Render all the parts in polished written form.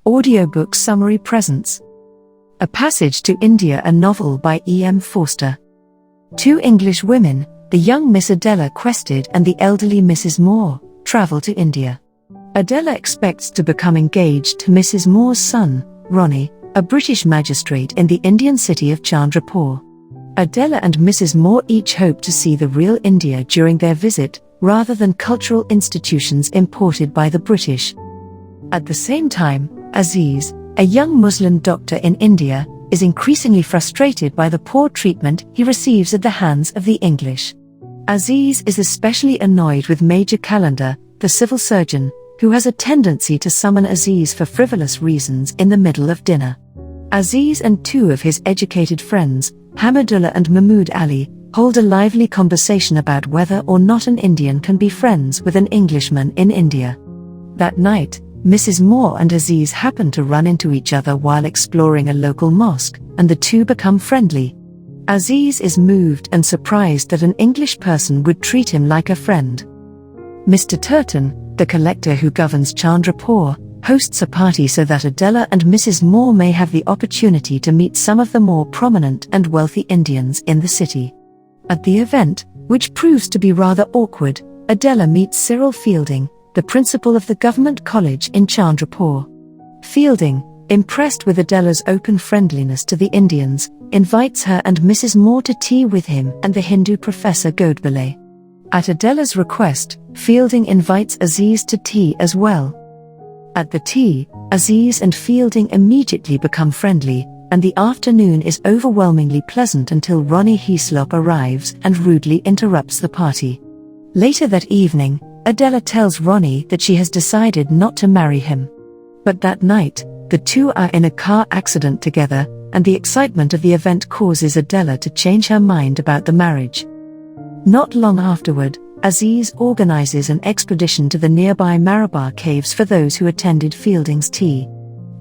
Audiobook summary presents A Passage to India, a novel by E.M. Forster. Two English women, the young Miss Adela Quested and the elderly Mrs. Moore, travel to India. Adela expects to become engaged to Mrs. Moore's son, Ronnie, a British magistrate in the Indian city of Chandrapur. Adela and Mrs. Moore each hope to see the real India during their visit, rather than cultural institutions imported by the British. At the same time, Aziz, a young Muslim doctor in India, is increasingly frustrated by the poor treatment he receives at the hands of the English. Aziz is especially annoyed with Major Calendar, the civil surgeon, who has a tendency to summon Aziz for frivolous reasons in the middle of dinner. Aziz and two of his educated friends, Hamidullah and Mahmood Ali, hold a lively conversation about whether or not an Indian can be friends with an Englishman in India. That night, Mrs. Moore and Aziz happen to run into each other while exploring a local mosque, and the two become friendly. Aziz is moved and surprised that an English person would treat him like a friend. Mr. Turton, the collector who governs Chandrapur, hosts a party so that Adela and Mrs. Moore may have the opportunity to meet some of the more prominent and wealthy Indians in the city. At the event, which proves to be rather awkward, Adela meets Cyril Fielding, the principal of the government college in Chandrapur. Fielding, impressed with Adela's open friendliness to the Indians, invites her and Mrs. Moore to tea with him and the Hindu professor Godbole. At Adela's request, Fielding invites Aziz to tea as well. At the tea, Aziz and Fielding immediately become friendly, and the afternoon is overwhelmingly pleasant until Ronnie Heaslop arrives and rudely interrupts the party. Later that evening, Adela tells Ronnie that she has decided not to marry him. But that night, the two are in a car accident together, and the excitement of the event causes Adela to change her mind about the marriage. Not long afterward, Aziz organizes an expedition to the nearby Marabar caves for those who attended Fielding's tea.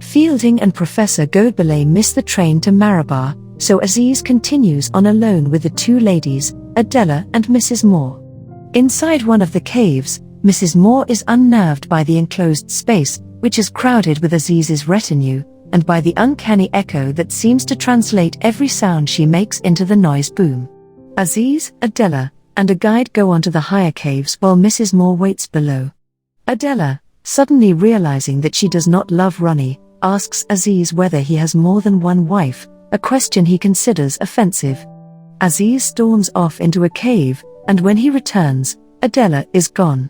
Fielding and Professor Godbole miss the train to Marabar, so Aziz continues on alone with the two ladies, Adela and Mrs. Moore. Inside one of the caves, Mrs. Moore is unnerved by the enclosed space, which is crowded with Aziz's retinue, and by the uncanny echo that seems to translate every sound she makes into the noise boom. Aziz, Adela, and a guide go on to the higher caves while Mrs. Moore waits below. Adela, suddenly realizing that she does not love Ronnie, asks Aziz whether he has more than one wife, a question he considers offensive. Aziz storms off into a cave, and when he returns, Adela is gone.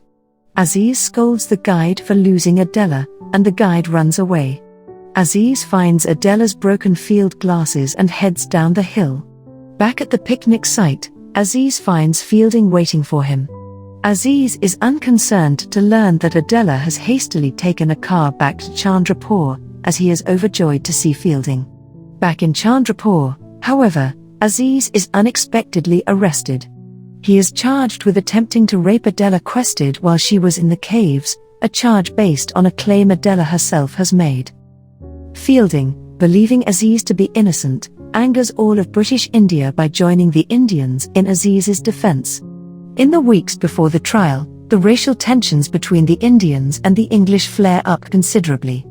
Aziz scolds the guide for losing Adela, and the guide runs away. Aziz finds Adela's broken field glasses and heads down the hill. Back at the picnic site, Aziz finds Fielding waiting for him. Aziz is unconcerned to learn that Adela has hastily taken a car back to Chandrapur, as he is overjoyed to see Fielding. Back in Chandrapur, however, Aziz is unexpectedly arrested. He is charged with attempting to rape Adela Quested while she was in the caves, a charge based on a claim Adela herself has made. Fielding, believing Aziz to be innocent, angers all of British India by joining the Indians in Aziz's defense. In the weeks before the trial, the racial tensions between the Indians and the English flare up considerably.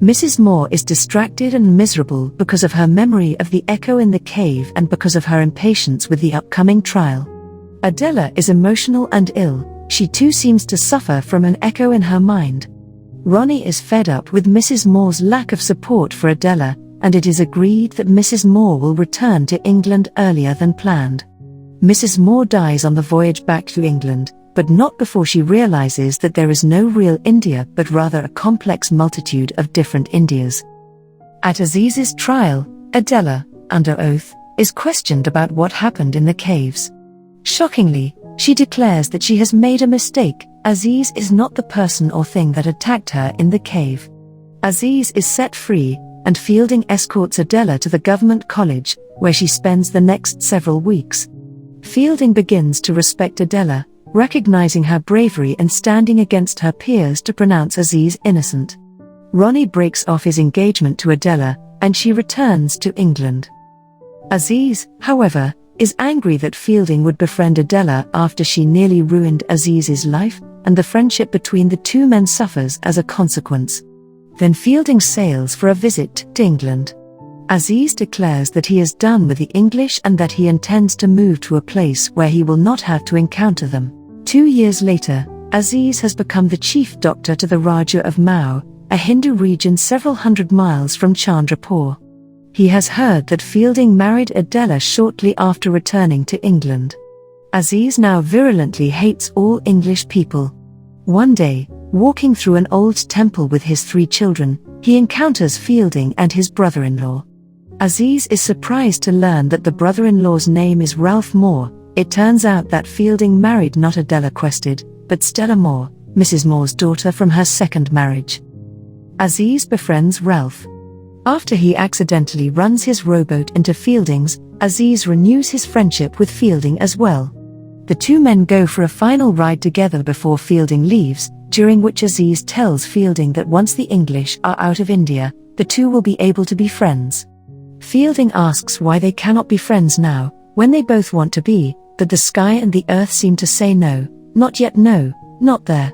Mrs. Moore is distracted and miserable because of her memory of the echo in the cave and because of her impatience with the upcoming trial. Adela is emotional and ill, she too seems to suffer from an echo in her mind. Ronnie is fed up with Mrs. Moore's lack of support for Adela, and it is agreed that Mrs. Moore will return to England earlier than planned. Mrs. Moore dies on the voyage back to England, but not before she realizes that there is no real India but rather a complex multitude of different Indias. At Aziz's trial, Adela, under oath, is questioned about what happened in the caves. Shockingly, she declares that she has made a mistake. Aziz is not the person or thing that attacked her in the cave. Aziz is set free, and Fielding escorts Adela to the government college, where she spends the next several weeks. Fielding begins to respect Adela, recognizing her bravery and standing against her peers to pronounce Aziz innocent. Ronnie breaks off his engagement to Adela, and she returns to England. Aziz, however, is angry that Fielding would befriend Adela after she nearly ruined Aziz's life, and the friendship between the two men suffers as a consequence. Then Fielding sails for a visit to England. Aziz declares that he is done with the English and that he intends to move to a place where he will not have to encounter them. 2 years later, Aziz has become the chief doctor to the Raja of Mao, a Hindu region several hundred miles from Chandrapur. He has heard that Fielding married Adela shortly after returning to England. Aziz now virulently hates all English people. One day, walking through an old temple with his 3 children, he encounters Fielding and his brother-in-law. Aziz is surprised to learn that the brother-in-law's name is Ralph Moore. It turns out that Fielding married not Adela Quested, but Stella Moore, Mrs. Moore's daughter from her second marriage. Aziz befriends Ralph. After he accidentally runs his rowboat into Fielding's, Aziz renews his friendship with Fielding as well. The 2 men go for a final ride together before Fielding leaves, during which Aziz tells Fielding that once the English are out of India, the 2 will be able to be friends. Fielding asks why they cannot be friends now, when they both want to be, but the sky and the earth seem to say no, not yet, no, not there.